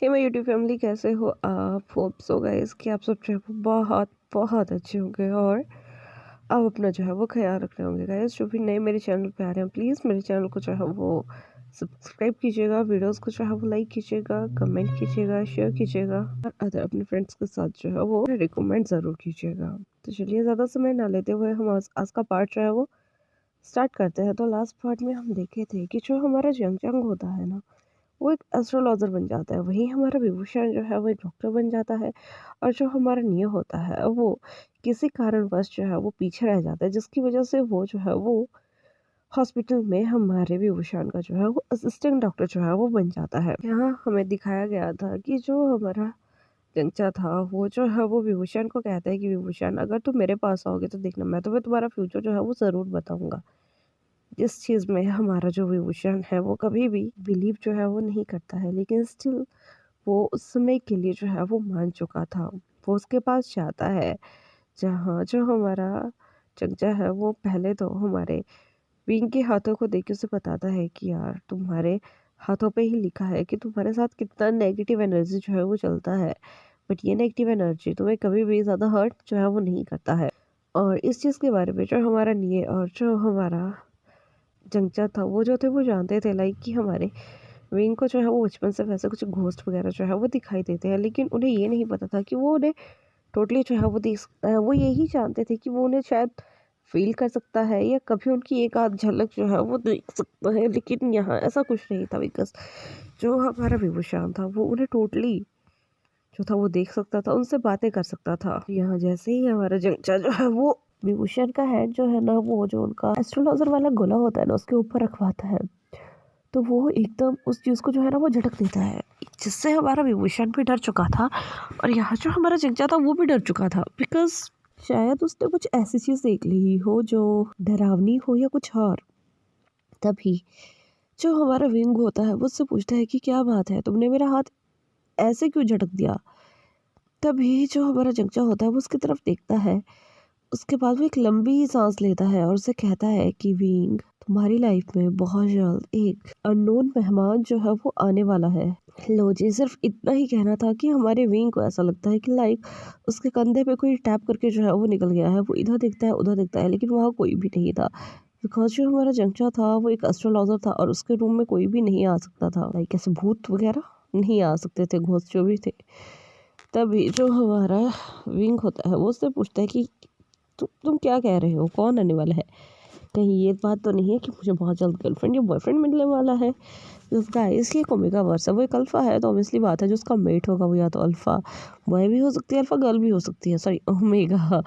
Hey my YouTube family, कैसे हो आप? होप सो गाइस कि आप सब जो है वो बहुत बहुत अच्छे होंगे और आप अपना जो है वो ख्याल रख रहे होंगे। गाइस जो भी नए मेरे चैनल पे आ रहे हैं, प्लीज़ मेरे चैनल को जो है वो सब्सक्राइब कीजिएगा, वीडियोस को जो है वो लाइक कीजिएगा, कमेंट कीजिएगा, शेयर कीजिएगा और अदर अपने फ्रेंड्स के साथ जो है वो रिकमेंड ज़रूर कीजिएगा। तो चलिए ज़्यादा समय ना लेते हुए हम आज का पार्ट जो है वो स्टार्ट करते हैं। तो लास्ट पार्ट में हम देखे थे कि जो हमारा जंग होता है ना, वो एक एस्ट्रोलॉज़र बन जाता है, वहीं हमारा विभूषण जो है वो एक डॉक्टर बन जाता है और जो हमारा नियो होता है वो किसी कारणवश जो है वो पीछे रह जाता है, जिसकी वजह से वो जो है वो हॉस्पिटल में हमारे विभूषण का जो है वो असिस्टेंट डॉक्टर जो है वो बन जाता है। यहाँ हमें दिखाया गया था कि जो हमारा चंचा था वो जो है वो विभूषण को कहता है कि विभूषण, अगर तुम मेरे पास आओगे तो देखना, मैं तुम्हें तुम्हारा फ्यूचर जो है वो ज़रूर बताऊंगा। जिस चीज़ में हमारा जो विभूषण है वो कभी भी बिलीव जो है वो नहीं करता है, लेकिन स्टिल वो उस समय के लिए जो है वो मान चुका था। वो उसके पास जाता है, जहाँ जो हमारा चंचा है वो पहले तो हमारे विंग के हाथों को देख के उसे बताता है कि यार, तुम्हारे हाथों पे ही लिखा है कि तुम्हारे साथ कितना नेगेटिव एनर्जी जो है वो चलता है, बट ये नेगेटिव एनर्जी तुम्हें कभी भी ज़्यादा हर्ट जो है वो नहीं करता है। और इस चीज़ के बारे में जो हमारा निये और जो हमारा चंचा था वो जो थे वो जानते थे, लाइक कि हमारे विंग को जो है वो बचपन से वैसे कुछ घोस्ट वगैरह जो है वो दिखाई देते हैं, लेकिन उन्हें ये नहीं पता था कि वो उन्हें टोटली जो है वो देख सकता है। वो यही जानते थे कि वो उन्हें शायद फील कर सकता है या कभी उनकी एक आध झलक जो है वो देख सकता है, लेकिन यहाँ ऐसा कुछ नहीं था, बिकॉज जो हमारा विभूषण था वो उन्हें टोटली जो था वो देख सकता था, उनसे बातें कर सकता था। यहाँ जैसे ही हमारा जंचा जो है वो विभूषण का हैंड जो है ना, वो जो उनका एस्ट्रोलॉजर वाला गोला होता है ना उसके ऊपर रखवाता है, तो वो एकदम उस चीज़ को जो है ना वो झटक देता है, जिससे हमारा विभूषण भी डर चुका था और यहाँ जो हमारा जंचा था वो भी डर चुका था, बिकॉज शायद उसने कुछ ऐसी चीज़ देख ली हो जो डरावनी हो या कुछ और। तभी जो हमारा विंग होता है वो उससे पूछता है कि क्या बात है, तुमने मेरा हाथ ऐसे क्यों झटक दिया। तभी जो हमारा जंचा होता है वो उसकी तरफ देखता है, उसके बाद वो एक लंबी सांस लेता है और उसे कहता है कि विंग, तुम्हारी लाइफ में बहुत जल्द एक अननोन मेहमान जो है वो आने वाला है। लो जी, सिर्फ इतना ही कहना था कि हमारे विंग को ऐसा लगता है कि लाइक उसके कंधे पे कोई टैप करके जो है वो निकल गया है। वो इधर देखता है उधर देखता है, लेकिन वहाँ कोई भी नहीं था, बिकॉज जो हमारा जंचा था वो एक एस्ट्रोलॉजर था और उसके रूम में कोई भी नहीं आ सकता था, लाइक ऐसे भूत वगैरह नहीं आ सकते थे, घोस्ट जो भी थे। तभी जो हमारा विंग होता है वो उससे पूछता है कि तुम क्या कह रहे हो, कौन आने वाला है? कहीं ये बात तो नहीं है कि मुझे बहुत जल्द गर्लफ्रेंड या बॉयफ्रेंड मिलने वाला है? गाइस ये ओमेगा वर्स है, वो एक अल्फा है, तो ऑब्वियसली बात है जो उसका मेट होगा वो या तो अल्फा बॉय भी हो सकती है, अल्फा गर्ल भी हो सकती है, सॉरी ओमेगा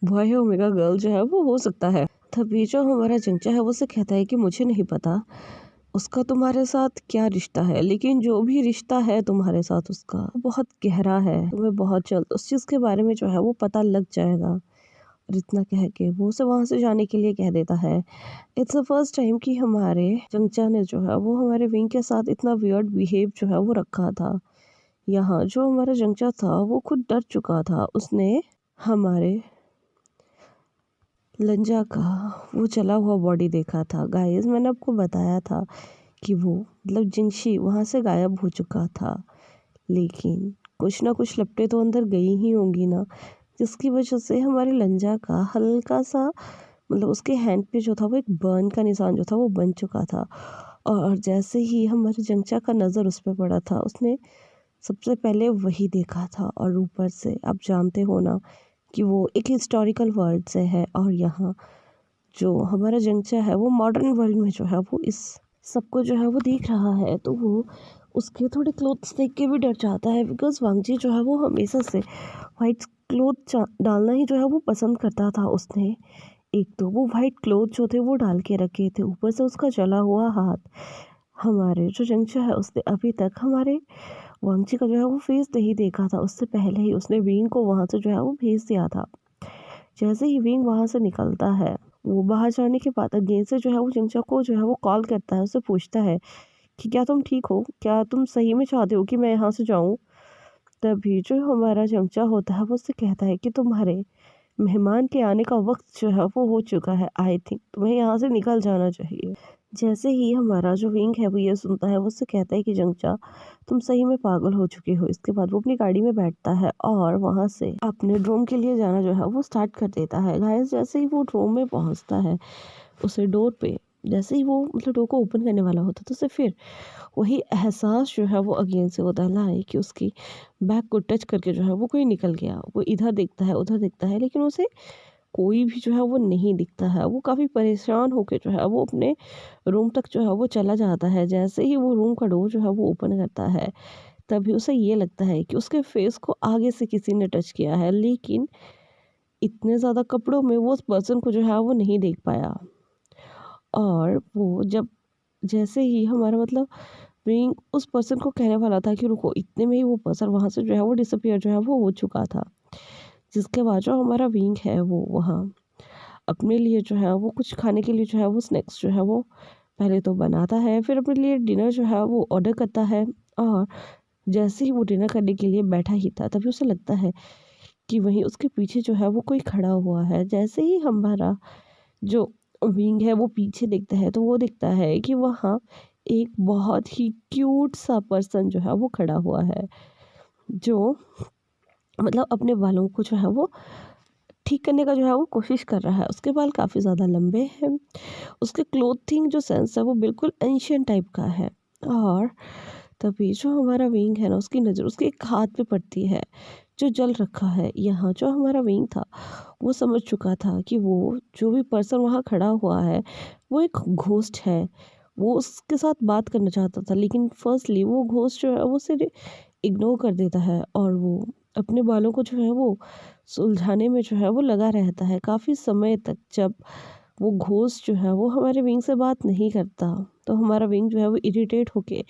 बॉय है, ओमेगा गर्ल जो है वो हो सकता है। तभी जो हमारा चंचा है वो उससे कहता है कि मुझे नहीं पता उसका तुम्हारे साथ क्या रिश्ता है, लेकिन जो भी रिश्ता है तुम्हारे साथ उसका बहुत गहरा है, तुम्हें बहुत जल्द उस चीज़ के बारे में जो है वो पता लग जाएगा। और इतना कह के वो उसे वहाँ से जाने के लिए कह देता है। इट्स द फर्स्ट टाइम कि हमारे चंचा ने जो है वो हमारे विंग के साथ इतना वियर्ड बिहेव जो है वो रखा था। यहाँ जो हमारा चंचा था वो खुद डर चुका था, उसने हमारे लंजा का वो चला हुआ बॉडी देखा था। गाइस मैंने आपको बताया था कि वो मतलब जिंगशी वहाँ से गायब हो चुका था, लेकिन कुछ ना कुछ लपटें तो अंदर गई ही होंगी ना, जिसकी वजह से हमारे लंजा का हल्का सा मतलब उसके हैंड पे जो था वो एक बर्न का निशान जो था वो बन चुका था। और जैसे ही हमारे जंचा का नज़र उस पर पड़ा था, उसने सबसे पहले वही देखा था। और ऊपर से आप जानते हो ना कि वो एक हिस्टोरिकल वर्ल्ड से है, और यहाँ जो हमारा जंचा है वो मॉडर्न वर्ल्ड में जो है वो इस सबको जो है वो देख रहा है, तो वो उसके थोड़े क्लोथ्स देख के भी डर जाता है, बिकॉज वांगजी जो है वो हमेशा से वाइट क्लोथ डालना ही जो है वो पसंद करता था। उसने एक तो वो वाइट क्लोथ जो थे वो डाल के रखे थे, ऊपर से उसका जला हुआ हाथ। हमारे जो जंचा है उसने अभी तक हमारे वांगजी का जो है वो फेस नहीं देखा था, उससे पहले ही उसने विंग को वहाँ से जो है वो भेज दिया था। जैसे ही विंग वहाँ से निकलता है, वो बाहर जाने के बाद अगेन से जो है वो जंचा को जो है वो कॉल करता है, उससे पूछता है कि क्या तुम ठीक हो, क्या तुम सही में चाहते हो कि मैं यहाँ से जाऊँ। तभी जो हमारा चमचा होता है वो उससे कहता है कि तुम्हारे मेहमान के आने का वक्त जो है वो हो चुका है, आई थिंक तुम्हें यहाँ से निकल जाना चाहिए। जैसे ही हमारा जो विंग है वो ये सुनता है, वो उससे कहता है कि जंगचा, तुम सही में पागल हो चुके हो। इसके बाद वो अपनी गाड़ी में बैठता है और वहाँ से अपने ड्रोम के लिए जाना जो है वो स्टार्ट कर देता है। गाइस जैसे ही वो ड्रोम में पहुँचता है, उसे डोर पे जैसे ही वो मतलब डोर को ओपन करने वाला होता है, तो उसे फिर वही एहसास जो है वो अगेन से होता है लाइक कि उसकी बैग को टच करके जो है वो कोई निकल गया। वो इधर देखता है, उधर देखता है, लेकिन उसे कोई भी जो है वो नहीं दिखता है। वो काफ़ी परेशान होके जो है वो अपने रूम तक जो है वो चला जाता है। जैसे ही वो रूम का डोर जो है वो ओपन करता है, तभी उसे ये लगता है कि उसके फेस को आगे से किसी ने टच किया है, लेकिन इतने ज़्यादा कपड़ों में वो उस पर्सन को जो है वो नहीं देख पाया। और वो जब जैसे ही हमारा मतलब विंग उस पर्सन को कहने वाला था कि रुको, इतने में ही वो पर्सन वहाँ से जो है वो डिसअपीयर जो है वो हो चुका था। जिसके बाद जो हमारा विंग है वो वहाँ अपने लिए जो है वो कुछ खाने के लिए जो है वो स्नैक्स जो है वो पहले तो बनाता है, फिर अपने लिए डिनर जो है वो ऑर्डर करता है। और जैसे ही वो डिनर करने के लिए बैठा ही था, तभी उसे लगता है कि वहीं उसके पीछे जो है वो कोई खड़ा हुआ है। जैसे ही हमारा जो विंग है वो पीछे देखता है, तो वो देखता है कि वहाँ एक बहुत ही क्यूट सा पर्सन जो है वो खड़ा हुआ है, जो मतलब अपने बालों को जो है वो ठीक करने का जो है वो कोशिश कर रहा है। उसके बाल काफ़ी ज़्यादा लंबे हैं। उसके क्लोथिंग जो सेंस है वो बिल्कुल एंशियंट टाइप का है। और तभी जो हमारा विंग है ना, उसकी नज़र उसके एक हाथ पे पड़ती है जो जल रखा है। यहाँ जो हमारा विंग था वो समझ चुका था कि वो जो भी पर्सन वहाँ खड़ा हुआ है वो एक घोस्ट है। वो उसके साथ बात करना चाहता था, लेकिन फर्स्टली वो घोस्ट जो है वो सिर्फ इग्नोर कर देता है और वो अपने बालों को जो है वो सुलझाने में जो है वो लगा रहता है काफ़ी समय तक। जब वो घोस्ट जो है वो हमारे विंग से बात नहीं करता, तो हमारा विंग जो है वो इरिटेट होके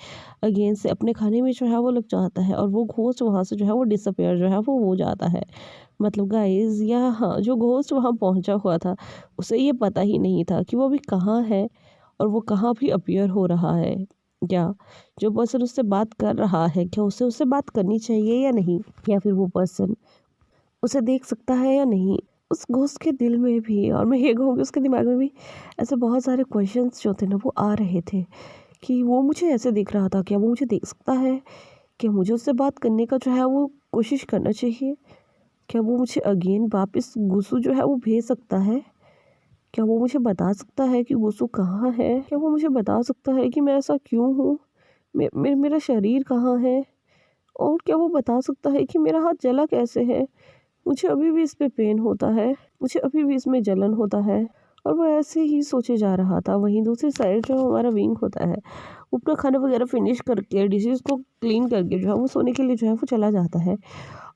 अगेन से अपने खाने में जो है वो लग जाता है और वो घोस्ट वहाँ से जो है वो डिसअपेयर जो है वो हो जाता है। मतलब गाइस यहाँ जो घोस्ट वहाँ पहुँचा हुआ था, उसे ये पता ही नहीं था कि वो अभी कहाँ है और वो कहाँ भी अपीयर हो रहा है। या जो पर्सन उससे बात कर रहा है, क्या उसे उससे बात करनी चाहिए या नहीं, या फिर वो पर्सन उसे देख सकता है या नहीं। उस घोस्ट के दिल में भी, और मैं ये कहूँगी उसके दिमाग में भी, ऐसे बहुत सारे क्वेश्चंस जो थे ना वो आ रहे थे कि वो मुझे ऐसे देख रहा था, क्या वो मुझे देख सकता है, क्या मुझे उससे बात करने का जो है वो कोशिश करना चाहिए, क्या वो मुझे अगेन वापस गुस्सू जो है वो भेज सकता है, क्या वो मुझे बता सकता है कि गुस्सू कहाँ है, क्या वो मुझे बता सकता है कि मैं ऐसा क्यों हूँ, मेरा शरीर कहाँ है, और क्या वो बता सकता है कि मेरा हाथ जला कैसे है। मुझे अभी भी इस पे पेन होता है, मुझे अभी भी इसमें जलन होता है। और वो ऐसे ही सोचे जा रहा था। वहीं दूसरी साइड जो हमारा विंग होता है, वो अपना खाना वगैरह फिनिश करके डिशेज़ को क्लीन करके जो है वो सोने के लिए जो है वो चला जाता है।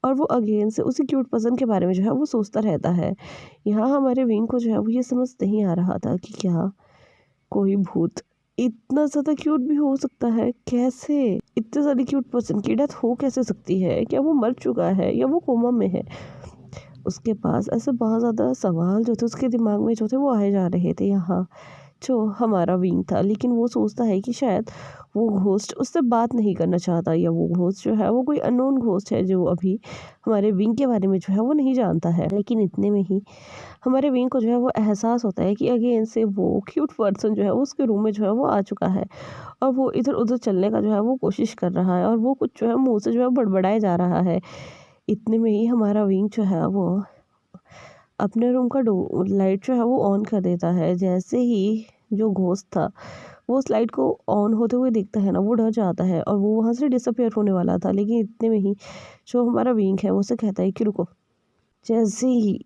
और वो अगेन से उसी क्यूट पर्सन के बारे में जो है वो सोचता रहता है। यहाँ हमारे विंग को जो है वो ये समझ नहीं आ रहा था कि क्या कोई भूत इतना ज़्यादा क्यूट भी हो सकता है। कैसे इतने सारे क्यूट पर्सन की डेथ हो कैसे सकती है, क्या वो मर चुका है या वो कोमा में है। उसके पास ऐसे बहुत ज़्यादा सवाल जो थे उसके दिमाग में जो थे वो आए जा रहे थे। यहाँ जो हमारा विंग था, लेकिन वो सोचता है कि शायद वो घोस्ट उससे बात नहीं करना चाहता, या वो घोस्ट जो है वो कोई अननोन घोस्ट है जो अभी हमारे विंग के बारे में जो है वो नहीं जानता है। लेकिन इतने में ही हमारे विंग को जो है वो एहसास होता है कि अगेन से वो क्यूट पर्सन जो है वो उसके रूम में जो है वो आ चुका है। और वो इधर उधर चलने का जो है वो कोशिश कर रहा है, और वो कुछ जो है मुंह से जो है बड़बड़ाए जा रहा है। इतने में ही हमारा विंग जो है वो अपने रूम का डो लाइट जो है वो ऑन कर देता है। जैसे ही जो घोस्ट था वो उस लाइट को ऑन होते हुए देखता है ना, वो डर जाता है और वो वहाँ से डिसअपियर होने वाला था। लेकिन इतने में ही जो हमारा विंग है वो उसे कहता है कि रुको। जैसे ही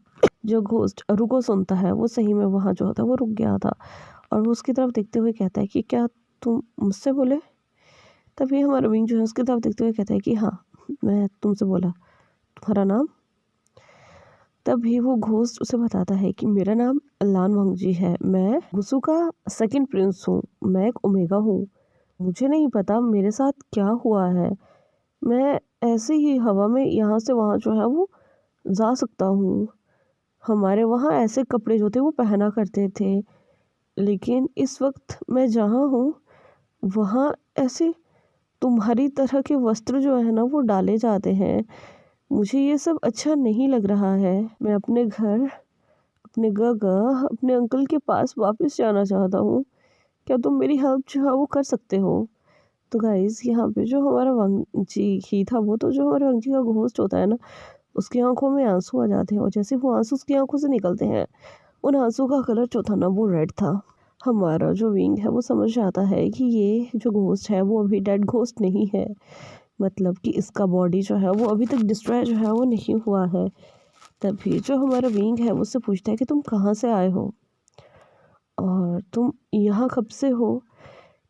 जो घोस्ट रुको सुनता है, वो सही में वहाँ जो होता है वो रुक गया था, और वो उसकी तरफ देखते हुए कहता है कि क्या तुम मुझसे बोले। तभी हमारा विंग जो है उसकी तरफ देखते हुए कहता है कि हाँ, मैं तुमसे बोला। तुम्हारा नाम। तभी वो घोस्ट उसे बताता है कि मेरा नाम लान वांगजी है, मैं गुसु का सेकंड प्रिंस हूँ, मैं एक ओमेगा हूँ। मुझे नहीं पता मेरे साथ क्या हुआ है, मैं ऐसे ही हवा में यहाँ से वहाँ जो है वो जा सकता हूँ। हमारे वहाँ ऐसे कपड़े जो थे वो पहना करते थे, लेकिन इस वक्त मैं जहाँ हूँ वहाँ ऐसे तुम्हारी तरह के वस्त्र जो है ना वो डाले जाते हैं। मुझे ये सब अच्छा नहीं लग रहा है। मैं अपने घर, अपने गगा, अपने अंकल के पास वापस जाना चाहता हूँ। क्या तुम मेरी हेल्प जो है वो कर सकते हो? तो गाइस यहाँ पे जो हमारा वांगजी ही था, वो तो जो हमारे वांगजी का घोस्ट होता है ना, उसकी आंखों में आंसू आ जाते हैं और जैसे वो आंसू उसकी आंखों से निकलते हैं, उन आंसू का कलर जो था ना वो रेड था। हमारा जो विंग है वो समझ जाता है कि ये जो घोस्ट है वो अभी डेड घोस्ट नहीं है, मतलब कि इसका बॉडी जो है वो अभी तक डिस्ट्रॉय जो है वो नहीं हुआ है। तभी जो हमारा विंग है वो उससे पूछता है कि तुम कहाँ से आए हो और तुम यहाँ कब से हो?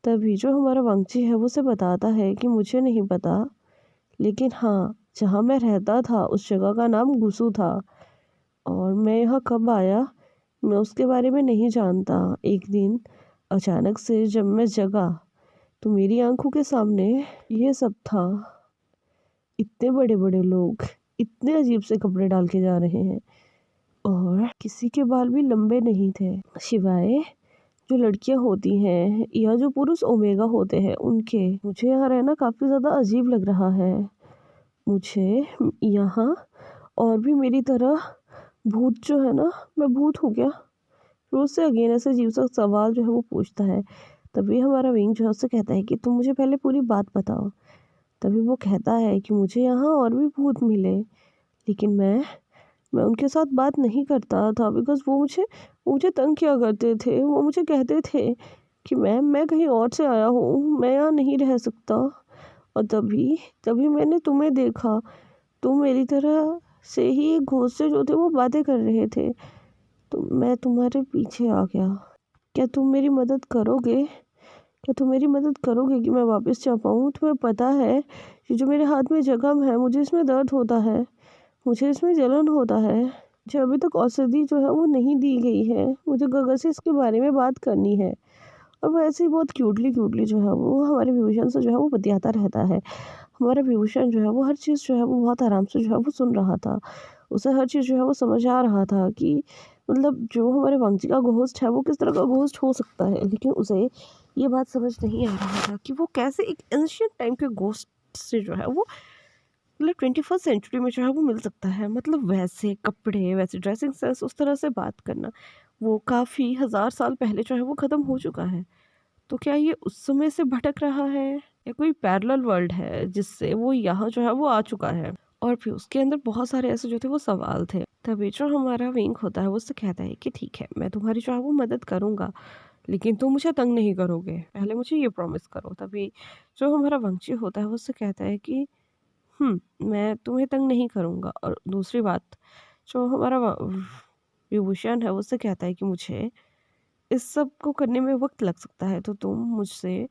तभी जो हमारा वांगची है वो उसे बताता है कि मुझे नहीं पता, लेकिन हाँ, जहाँ मैं रहता था उस जगह का नाम गुसु था और मैं यहाँ कब आया मैं उसके बारे में नहीं जानता। एक दिन अचानक से जब मैं जगा तो मेरी आंखों के सामने ये सब था। इतने बड़े बड़े लोग इतने अजीब से कपड़े डाल के जा रहे हैं और किसी के बाल भी लंबे नहीं थे, सिवाय जो लड़कियां होती हैं या जो पुरुष ओमेगा होते हैं उनके। मुझे यहाँ रहना काफ़ी ज़्यादा अजीब लग रहा है। मुझे यहाँ और भी मेरी तरह भूत जो है ना, मैं भूत हूँ क्या? रोज से अगेन ऐसे अजीब सा सवाल जो है वो पूछता है। तभी हमारा विंग जो है उससे कहता है कि तुम मुझे पहले पूरी बात बताओ। तभी वो कहता है कि मुझे यहाँ और भी भूत मिले, लेकिन मैं उनके साथ बात नहीं करता था बिकॉज वो मुझे तंग किया करते थे। वो मुझे कहते थे कि मैं कहीं और से आया हूँ, मैं यहाँ नहीं रह सकता। और तभी तभी मैंने तुम्हें देखा, तुम मेरी तरह से ही एक घोस्ट से जो थे वो बातें कर रहे थे, तो मैं तुम्हारे पीछे आ गया। क्या तुम मेरी मदद करोगे? क्या तुम मेरी मदद करोगे कि मैं वापस जा पाऊँ? तुम्हें पता है ये जो मेरे हाथ में जख्म है, मुझे इसमें दर्द होता है, मुझे इसमें जलन होता है। मुझे अभी तक औषधि जो है वो नहीं दी गई है। मुझे गगा से इसके बारे में बात करनी है। और वो ऐसे ही बहुत क्यूटली क्यूटली जो है वो हमारे विभूषण से जो है वो बतियाता रहता है। हमारा विभूषण जो है वो हर चीज़ जो है वो बहुत आराम से जो है वो सुन रहा था। उसे हर चीज़ जो है वो समझ आ रहा था कि मतलब जो हमारे वांगजी का घोस्ट है वो किस तरह का घोस्ट हो सकता है, लेकिन उसे ये बात समझ नहीं आ रहा था कि वो कैसे एक एंशियंट टाइम के घोस्ट से जो है वो मतलब 21st सेंचुरी में जो है वो मिल सकता है। मतलब वैसे कपड़े, वैसे ड्रेसिंग सेंस, उस तरह से बात करना वो काफ़ी हज़ार साल पहले जो है वो ख़त्म हो चुका है। तो क्या ये उस समय से भटक रहा है या कोई पैरेलल वर्ल्ड है जिससे वो यहाँ जो है वो आ चुका है? और फिर उसके अंदर बहुत सारे ऐसे जो थे वो सवाल थे। तभी जो हमारा विंग होता है वो उससे कहता है कि ठीक है, मैं तुम्हारी जो है वो मदद करूँगा, लेकिन तुम मुझे तंग नहीं करोगे, पहले मुझे ये प्रॉमिस करो। तभी जो हमारा वंशी होता है वो उससे कहता है कि मैं तुम्हें तंग नहीं करूँगा। और दूसरी बात, जो हमारा विभूषण है वो उससे कहता है कि मुझे इस सब को करने में वक्त लग सकता है, तो तुम मुझसे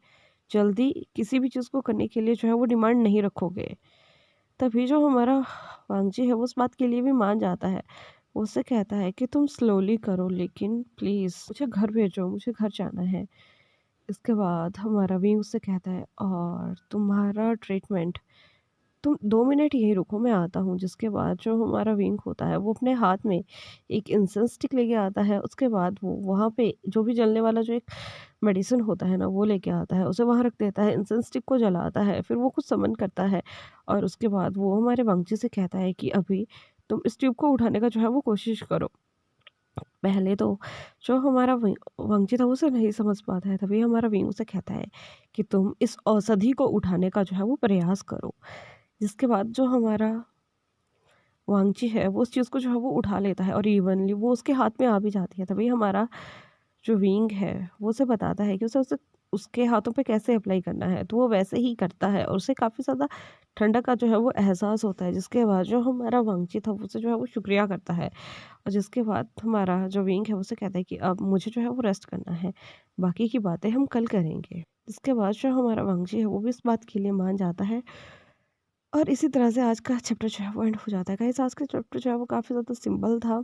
जल्दी किसी भी चीज़ को करने के लिए जो है वो डिमांड नहीं रखोगे। तभी जो हमारा वांगजी है वो उस बात के लिए भी मान जाता है। वो उससे कहता है कि तुम स्लोली करो, लेकिन प्लीज़ मुझे घर भेजो, मुझे घर जाना है। इसके बाद हमारा विंग उससे कहता है और तुम्हारा ट्रीटमेंट, तुम 2 मिनट यहीं रुको, मैं आता हूँ। जिसके बाद जो हमारा विंग होता है वो अपने हाथ में एक इंसेंस स्टिक लेके आता है। उसके बाद वो वहाँ पे जो भी जलने वाला जो एक मेडिसिन होता है ना वो लेके आता है, उसे वहाँ रख देता है, इंसेंस स्टिक को जलाता है, फिर वो कुछ समन करता है और उसके बाद वो हमारे वांगजी से कहता है कि अभी तुम इस ट्यूब को उठाने का जो है वो कोशिश करो। पहले तो जो हमारा वांगजी था वो उसे नहीं समझ पाता है, तभी हमारा विंग उसे कहता है कि तुम इस औषधि को उठाने का जो है वो प्रयास करो। जिसके बाद जो हमारा वांगची है वो उस चीज़ को जो है वो उठा लेता है और इवनली वो उसके हाथ में आ भी जाती है। तभी हमारा जो विंग है वो उसे बताता है कि उसे उसे उसके हाथों पे कैसे अप्लाई करना है, तो वो वैसे ही करता है और उसे काफ़ी ज़्यादा ठंडक का जो है वो एहसास होता है। जिसके बाद जो हमारा वांगची था वो उसे जो है वो शुक्रिया करता है और जिसके बाद हमारा जो विंग है वो उसे कहता है कि अब मुझे जो है वो रेस्ट करना है, बाकी की बातें हम कल करेंगे। इसके बाद जो हमारा वांगची है वो भी इस बात के लिए मान जाता है और इसी तरह से आज का चैप्टर जो है वो एंड हो जाता है। गाइस आज का चैप्टर जो है वो काफ़ी ज़्यादा सिंपल था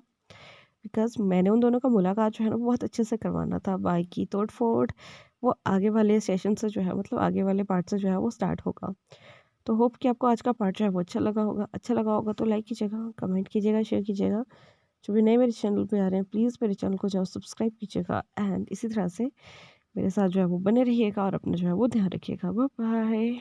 बिकॉज़ मैंने उन दोनों का मुलाकात जो है ना वो बहुत अच्छे से करवाना था। बाकी तोड़-फोड़ वो आगे वाले सेशन से जो है मतलब आगे वाले पार्ट से जो है वो स्टार्ट होगा। तो होप कि आपको आज का पार्ट जो है वो अच्छा लगा होगा। अच्छा लगा होगा तो लाइक कीजिएगा, कमेंट कीजिएगा, शेयर कीजिएगा। जो भी नए मेरे चैनल पे आ रहे हैं प्लीज़ मेरे चैनल को जाओ सब्सक्राइब कीजिएगा एंड इसी तरह से मेरे साथ जो है वो बने रहिएगा और अपना जो है वो ध्यान रखिएगा। Bye bye.